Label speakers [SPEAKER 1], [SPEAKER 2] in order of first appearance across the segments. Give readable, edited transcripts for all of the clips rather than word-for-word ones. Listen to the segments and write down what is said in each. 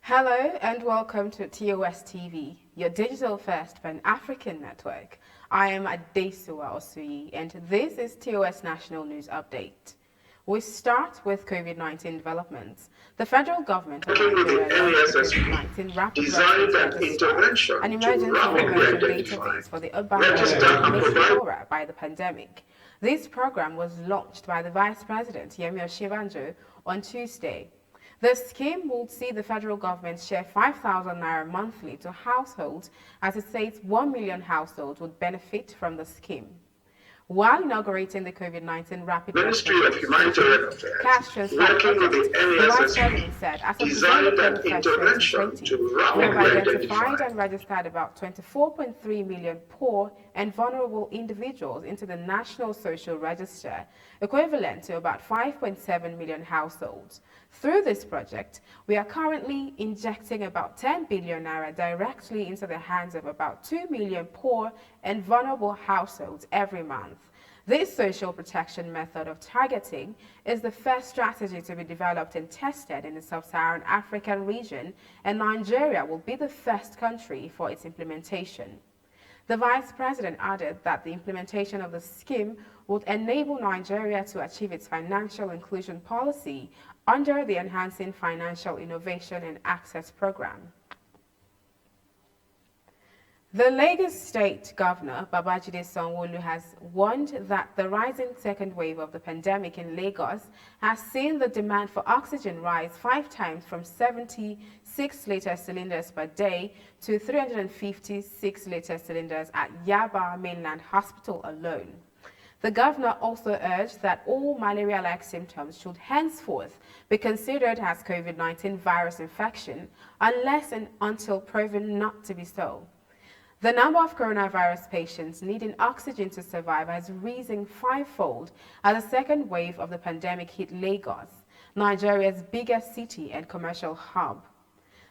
[SPEAKER 1] Hello and welcome to TOS TV, your digital-first Pan-African network. I am Adesuwa Osuyi and this is TOS National News Update. We start with COVID-19 developments. The federal government of Nigeria launched the COVID-19 Rapid
[SPEAKER 2] designed
[SPEAKER 1] Response
[SPEAKER 2] an intervention
[SPEAKER 1] an
[SPEAKER 2] to
[SPEAKER 1] emergency
[SPEAKER 2] rapidly
[SPEAKER 1] information
[SPEAKER 2] identify,
[SPEAKER 1] database for the urban
[SPEAKER 2] register
[SPEAKER 1] area
[SPEAKER 2] and
[SPEAKER 1] made
[SPEAKER 2] provide
[SPEAKER 1] poorer by the pandemic. This program was launched by the Vice President Yemi Osinbajo on Tuesday. The scheme will see the federal government share 5,000 naira monthly to households, as it says 1 million households would benefit from the scheme. While inaugurating the COVID-19 Rapid
[SPEAKER 2] Ministry
[SPEAKER 1] Response
[SPEAKER 2] of Humanitarian
[SPEAKER 1] cash
[SPEAKER 2] Affairs,
[SPEAKER 1] transfer
[SPEAKER 2] working with
[SPEAKER 1] project,
[SPEAKER 2] the
[SPEAKER 1] the Vice
[SPEAKER 2] NASSP,
[SPEAKER 1] President said, as of December
[SPEAKER 2] designed an
[SPEAKER 1] 31st,
[SPEAKER 2] intervention
[SPEAKER 1] 2020,
[SPEAKER 2] to
[SPEAKER 1] we have
[SPEAKER 2] rapidly
[SPEAKER 1] identified
[SPEAKER 2] identify,
[SPEAKER 1] and registered about 24.3 million poor and vulnerable individuals into the National Social Register, equivalent to about 5.7 million households. Through this project, we are currently injecting about 10 billion naira directly into the hands of about 2 million poor and vulnerable households every month. This social protection method of targeting is the first strategy to be developed and tested in the sub-Saharan African region, and Nigeria will be the first country for its implementation. The Vice President added that the implementation of the scheme would enable Nigeria to achieve its financial inclusion policy under the Enhancing Financial Innovation and Access Program. The Lagos State Governor, Babajide Sanwo-Olu, has warned that the rising second wave of the pandemic in Lagos has seen the demand for oxygen rise 5 times from 76-liter cylinders per day to 356-liter cylinders at Yaba Mainland Hospital alone. The governor also urged that all malaria-like symptoms should henceforth be considered as COVID-19 virus infection unless and until proven not to be so. The number of coronavirus patients needing oxygen to survive has risen 5-fold as the second wave of the pandemic hit Lagos, Nigeria's biggest city and commercial hub.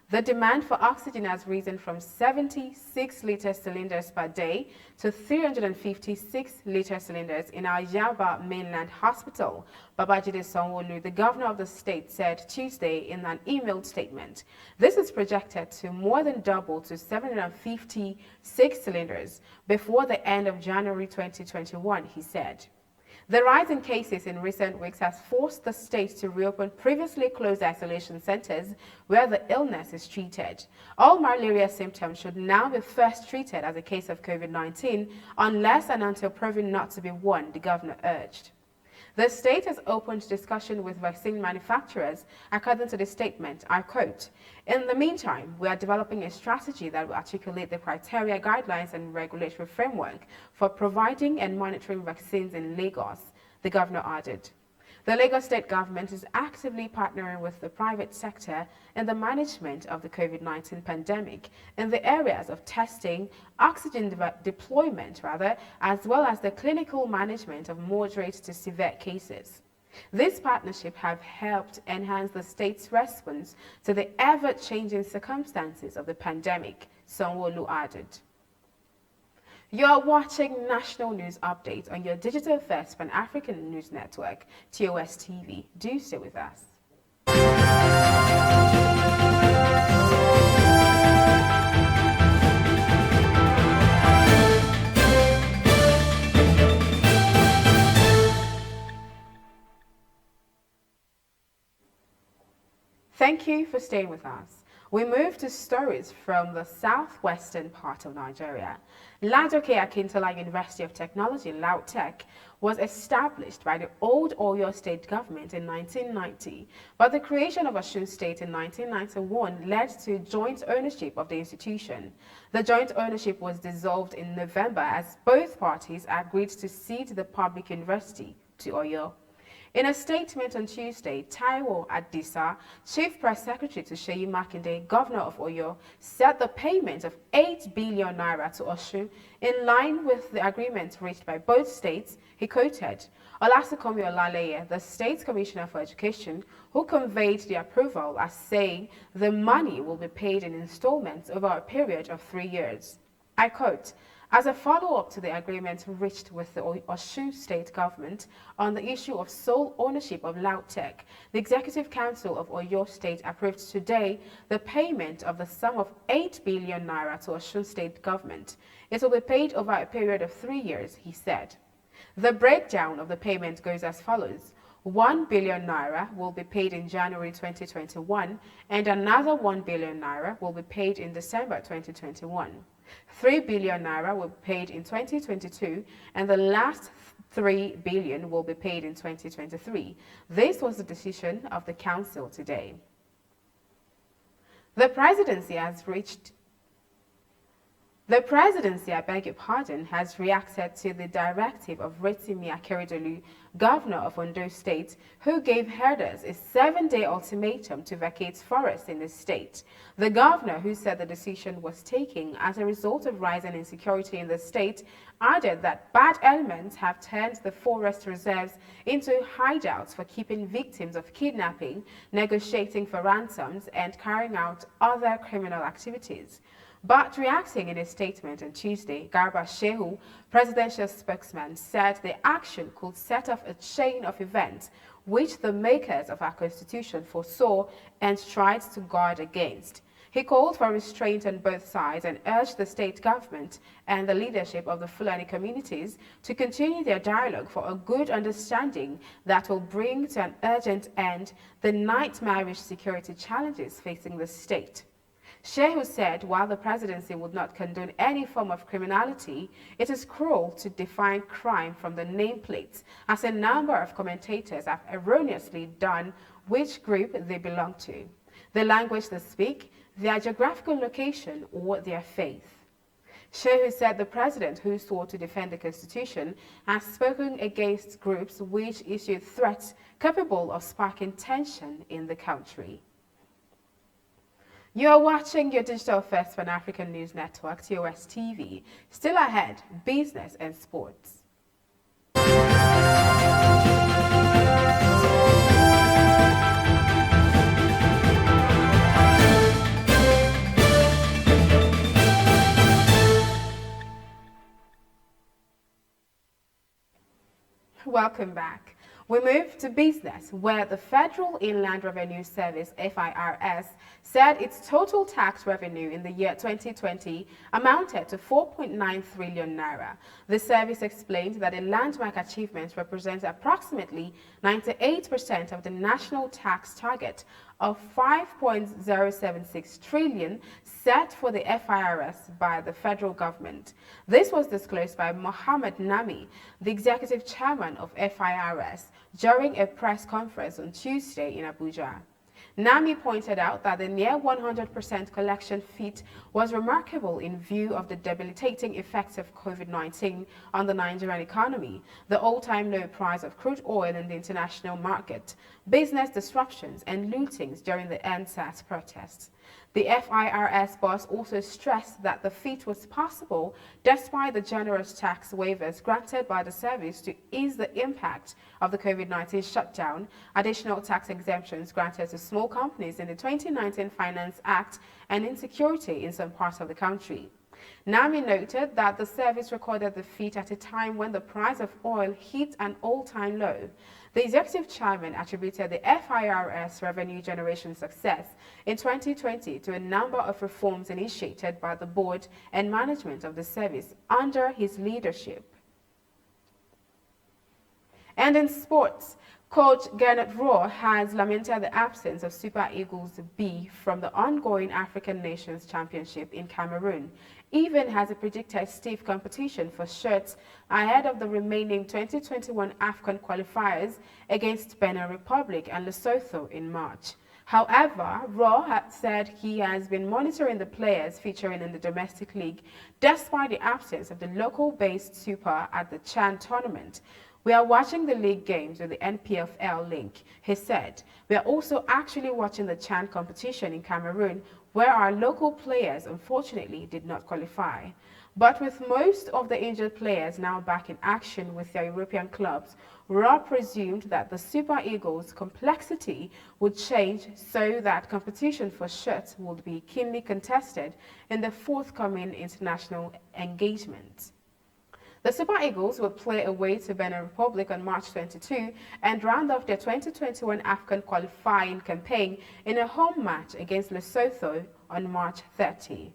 [SPEAKER 1] The demand for oxygen has risen from 76-liter cylinders per day to 356-liter cylinders in our Yaba Mainland Hospital, Babajide Sanwo-Olu, the governor of the state, said Tuesday in an emailed statement. This is projected to more than double to 756 cylinders before the end of January 2021, he said. The rise in cases in recent weeks has forced the state to reopen previously closed isolation centers where the illness is treated. All malaria symptoms should now be first treated as a case of COVID-19 unless and until proven not to be one, the governor urged. The state has opened discussion with vaccine manufacturers, according to the statement, I quote, "In the meantime, we are developing a strategy that will articulate the criteria, guidelines, and regulatory framework for providing and monitoring vaccines in Lagos," the governor added. The Lagos state government is actively partnering with the private sector in the management of the COVID-19 pandemic in the areas of testing, oxygen deployment, as well as the clinical management of moderate to severe cases. This partnership have helped enhance the state's response to the ever-changing circumstances of the pandemic, Sanwo-Olu added. You're watching National News Update on your digital-first Pan-African news network, TOS TV. Do stay with us. Thank you for staying with us. We move to stories from the southwestern part of Nigeria. Ladoke Akintola University of Technology, LAUTECH, was established by the old Oyo State government in 1990, but the creation of Osun State in 1991 led to joint ownership of the institution. The joint ownership was dissolved in November as both parties agreed to cede the public university to Oyo. In a statement on Tuesday, Taiwo Adisa, Chief Press Secretary to Seyi Makinde, Governor of Oyo, said the payment of 8 billion naira to Osun in line with the agreement reached by both states. He quoted Olasukomi Olaleye, the State Commissioner for Education, who conveyed the approval as saying the money will be paid in installments over a period of 3 years. I quote, As a follow-up to the agreement reached with the Osun State government on the issue of sole ownership of Lautech, the Executive Council of Oyo State approved today the payment of the sum of 8 billion naira to Osun State government. It will be paid over a period of 3 years, he said. The breakdown of the payment goes as follows. 1 billion naira will be paid in January 2021 and another 1 billion naira will be paid in December 2021. 3 billion naira will be paid in 2022 and the last 3 billion will be paid in 2023. This was the decision of the council today. The presidency, I beg your pardon, has reacted to the directive of Rotimi Akeredolu, governor of Ondo State, who gave herders a 7-day ultimatum to vacate forests in the state. The governor, who said the decision was taken as a result of rising insecurity in the state, added that bad elements have turned the forest reserves into hideouts for keeping victims of kidnapping, negotiating for ransoms, and carrying out other criminal activities. But reacting in a statement on Tuesday, Garba Shehu, presidential spokesman, said the action could set off a chain of events which the makers of our constitution foresaw and tried to guard against. He called for restraint on both sides and urged the state government and the leadership of the Fulani communities to continue their dialogue for a good understanding that will bring to an urgent end the nightmarish security challenges facing the state. Shehu said while the presidency would not condone any form of criminality, it is cruel to define crime from the nameplates, as a number of commentators have erroneously done which group they belong to, the language they speak, their geographical location, or their faith. Shehu said the president, who swore to defend the constitution, has spoken against groups which issued threats capable of sparking tension in the country. You are watching your digital first Pan-African News Network, TOS TV. Still ahead, business and sports. Welcome back. We move to business, where the Federal Inland Revenue Service, FIRS, said its total tax revenue in the year 2020 amounted to 4.9 trillion naira. The service explained that a landmark achievement represents approximately 98% of the national tax target of 5.076 trillion set for the FIRS by the federal government. This was disclosed by Mohammed Nami, the executive chairman of FIRS, during a press conference on Tuesday in Abuja. Nami pointed out that the near 100% collection feat was remarkable in view of the debilitating effects of COVID-19 on the Nigerian economy, the all-time low price of crude oil in the international market, business disruptions and lootings during the EndSARS protests. The FIRS boss also stressed that the feat was possible despite the generous tax waivers granted by the service to ease the impact of the COVID-19 shutdown, additional tax exemptions granted to small companies in the 2019 Finance Act, and insecurity in some parts of the country. Nami noted that the service recorded the feat at a time when the price of oil hit an all-time low. The executive chairman attributed the FIRS revenue generation success in 2020 to a number of reforms initiated by the board and management of the service under his leadership. And in sports, Coach Gernot Rohr has lamented the absence of Super Eagles B from the ongoing African Nations Championship in Cameroon, even as he predicted stiff competition for shirts ahead of the remaining 2021 AFCON qualifiers against Benin Republic and Lesotho in March. However, Rohr had said he has been monitoring the players featuring in the domestic league despite the absence of the local-based Super at the CHAN tournament. We are watching the league games with the NPFL link, he said. We are also actually watching the CHAN competition in Cameroon, where our local players unfortunately did not qualify. But with most of the injured players now back in action with their European clubs, Raw presumed that the Super Eagles' complexity would change so that competition for shirts would be keenly contested in the forthcoming international engagement. The Super Eagles will play away to Benin Republic on March 22 and round off their 2021 AFCON qualifying campaign in a home match against Lesotho on March 30.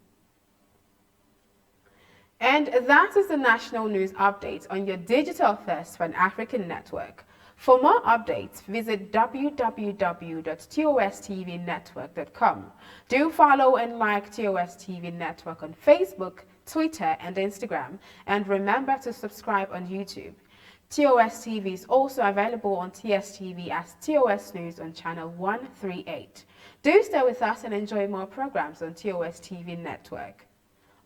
[SPEAKER 1] And that is the national news update on your digital first Pan African network. For more updates, visit www.tostvnetwork.com. Do follow and like TOS TV Network on Facebook, Twitter, and Instagram. And remember to subscribe on YouTube. TOS TV is also available on TS TV as TOS News on channel 138. Do stay with us and enjoy more programs on TOS TV Network.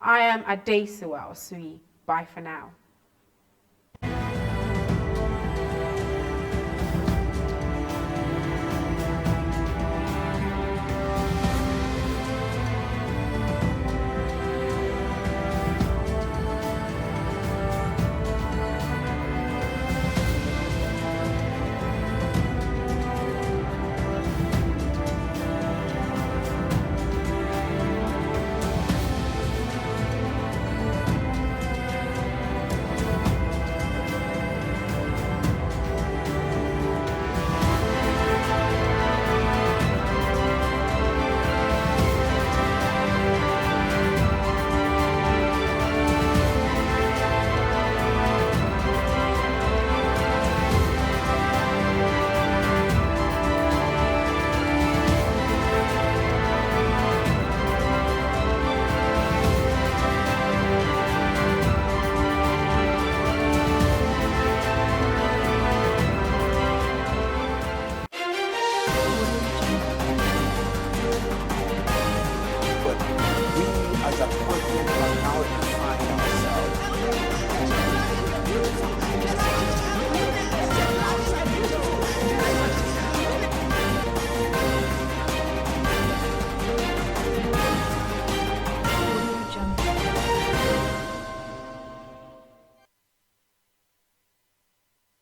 [SPEAKER 1] I am Adesiwa Osui. Bye for now.